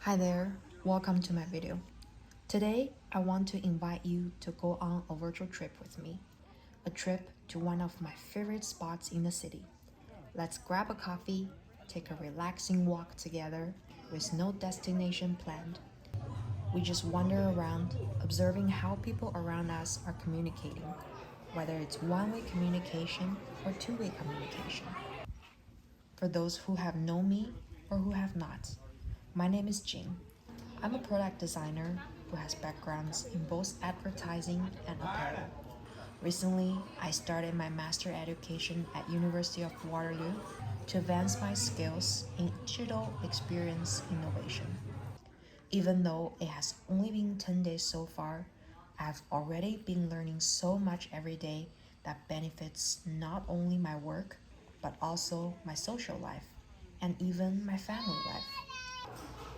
Hi there, welcome to my video. Today, I want to invite you to go on a virtual trip with me. A trip to one of my favorite spots in the city. Let's grab a coffee, take a relaxing walk together with no destination planned. We just wander around, observing how people around us are communicating, whether it's one-way communication or two-way communication. For those who have known me or who have not, my name is Jing. I'm a product designer who has backgrounds in both advertising and apparel. Recently, I started my master education at University of Waterloo to advance my skills in digital experience innovation. Even though it has only been 10 days so far, I've already been learning so much every day that benefits not only my work, but also my social life and even my family life.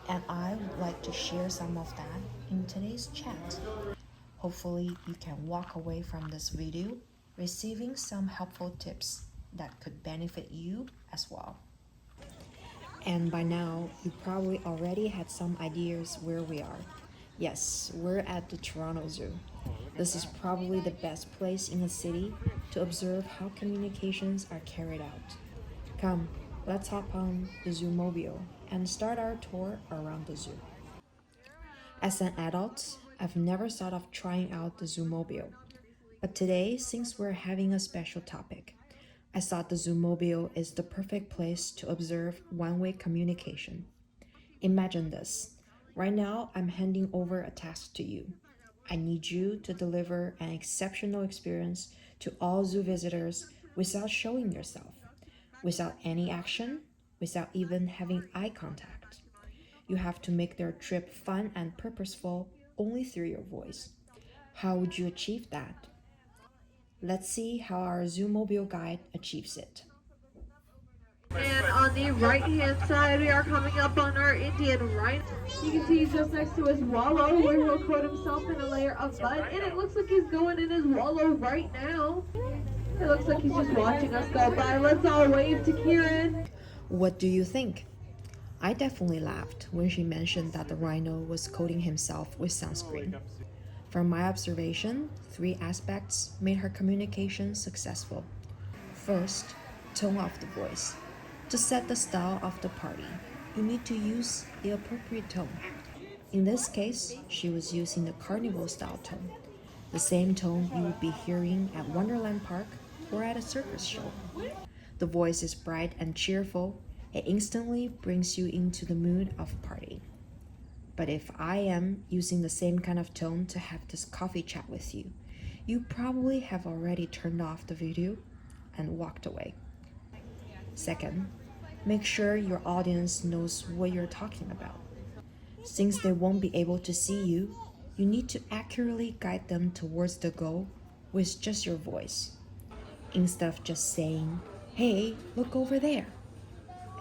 And I would like to share some of that in today's chat. Hopefully, you can walk away from this video receiving some helpful tips that could benefit you as well. And by now, you probably already had some ideas where we are. Yes, we're at the Toronto Zoo. This is probably the best place in the city to observe how communications are carried out. Come, let's hop on the Zoomobile and start our tour around the zoo. As an adult, I've never thought of trying out the Zoomobile. But today, since we're having a special topic, I thought the Zoomobile is the perfect place to observe one-way communication. Imagine this. Right now, I'm handing over a task to you. I need you to deliver an exceptional experience to all zoo visitors without showing yourself, without any action, without even having eye contact. You have to make their trip fun and purposeful only through your voice. How would you achieve that? Let's see how our Zoomobile guide achieves it. And on the right hand side, we are coming up on our Indian rhino. You can see he's just next to his wallow where he'll coat himself in a layer of mud. And it looks like he's going in his wallow right now. It looks like he's just watching us go by. Let's all wave to Kieran. What do you think? I definitely laughed when she mentioned that the rhino was coating himself with sunscreen. From my observation, three aspects made her communication successful. First, tone of the voice. To set the style of the party, you need to use the appropriate tone. In this case, she was using the carnival style tone, the same tone you would be hearing at Wonderland Park or at a circus show. The voice is bright and cheerful, it instantly brings you into the mood of party. But if I am using the same kind of tone to have this coffee chat with you, you probably have already turned off the video and walked away. Second, make sure your audience knows what you're talking about. Since they won't be able to see you, you need to accurately guide them towards the goal with just your voice. Instead of just saying, "Hey, look over there."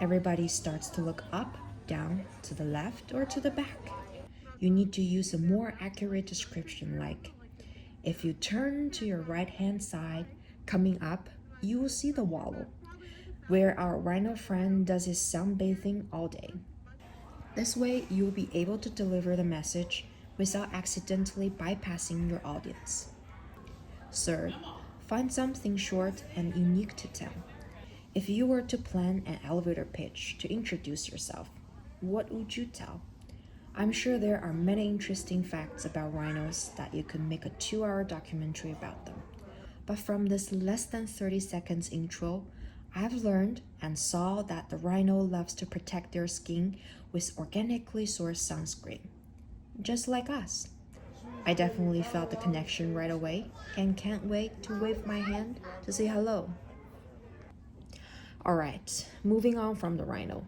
Everybody starts to look up, down, to the left, or to the back. You need to use a more accurate description like, if you turn to your right hand side, coming up, you will see the wallow, where our rhino friend does his sunbathing all day. This way, you will be able to deliver the message without accidentally bypassing your audience. Third, find something short and unique to tell. If you were to plan an elevator pitch to introduce yourself, what would you tell? I'm sure there are many interesting facts about rhinos that you could make a 2-hour documentary about them. But from this less than 30 seconds intro, I've learned and saw that the rhino loves to protect their skin with organically sourced sunscreen, just like us. I definitely felt the connection right away and can't wait to wave my hand to say hello. Alright, moving on from the rhino.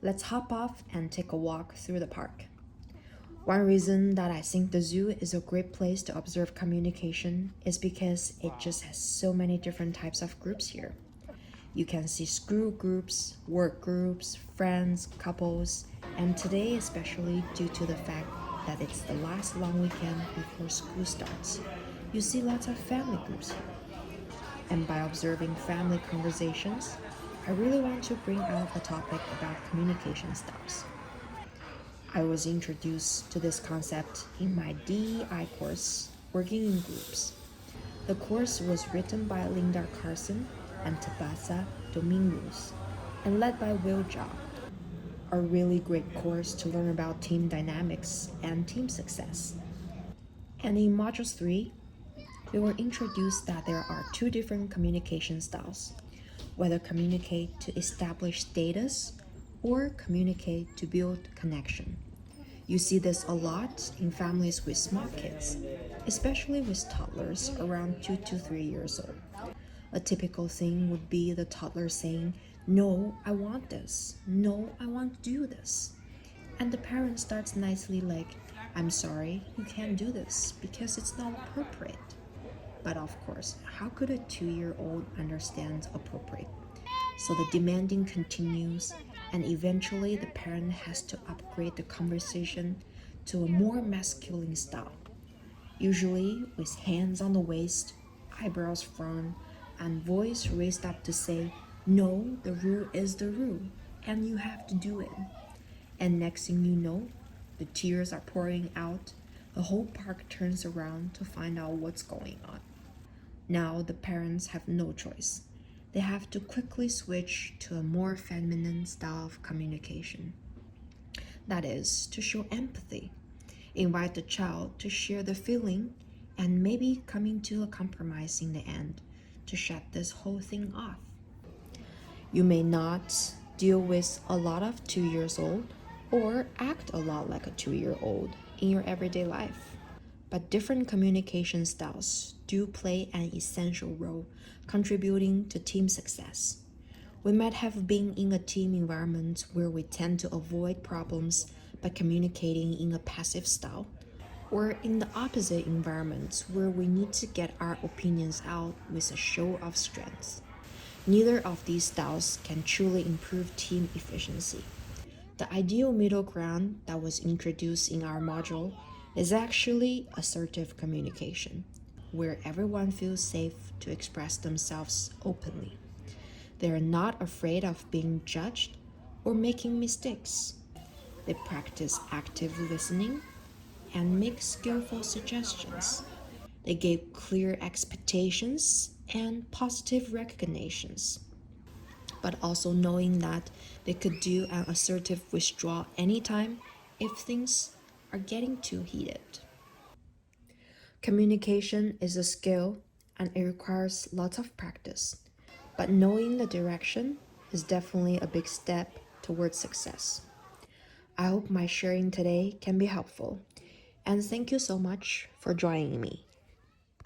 Let's hop off and take a walk through the park. One reason that I think the zoo is a great place to observe communication is because it just has so many different types of groups here. You can see school groups, work groups, friends, couples, and today especially due to the fact that it's the last long weekend before school starts, you see lots of family groups here. And by observing family conversations, I really want to bring out a topic about communication styles. I was introduced to this concept in my DEI course, Working in Groups. The course was written by Linda Carson and Tabasa Domingos and led by Will Jha. A really great course to learn about team dynamics and team success. And in Module 3, we were introduced that there are two different communication styles, whether communicate to establish status or communicate to build connection. You see this a lot in families with small kids, especially with toddlers around 2 to 3 years old. A typical thing would be the toddler saying, "No, I want this. No, I want to do this." And the parent starts nicely like, "I'm sorry, you can't do this because it's not appropriate." But of course, how could a 2-year-old understand appropriate? So the demanding continues, and eventually the parent has to upgrade the conversation to a more masculine style, usually with hands on the waist, eyebrows frowned, and voice raised up to say, "No, the rule is the rule, and you have to do it." And next thing you know, the tears are pouring out, the whole park turns around to find out what's going on. Now the parents have no choice. They have to quickly switch to a more feminine style of communication. That is, to show empathy, invite the child to share the feeling, and maybe coming to a compromise in the end to shut this whole thing off. You may not deal with a lot of 2 years old or act a lot like a 2-year-old in your everyday life. But different communication styles do play an essential role contributing to team success. We might have been in a team environment where we tend to avoid problems by communicating in a passive style, or in the opposite environments where we need to get our opinions out with a show of strength. Neither of these styles can truly improve team efficiency. The ideal middle ground that was introduced in our module is actually assertive communication, where everyone feels safe to express themselves openly. They are not afraid of being judged or making mistakes. They practice active listening and make skillful suggestions. They give clear expectations and positive recognitions, but also knowing that they could do an assertive withdrawal anytime if things are getting too heated. Communication is a skill and it requires lots of practice, but knowing the direction is definitely a big step towards success. I hope my sharing today can be helpful, and thank you so much for joining me.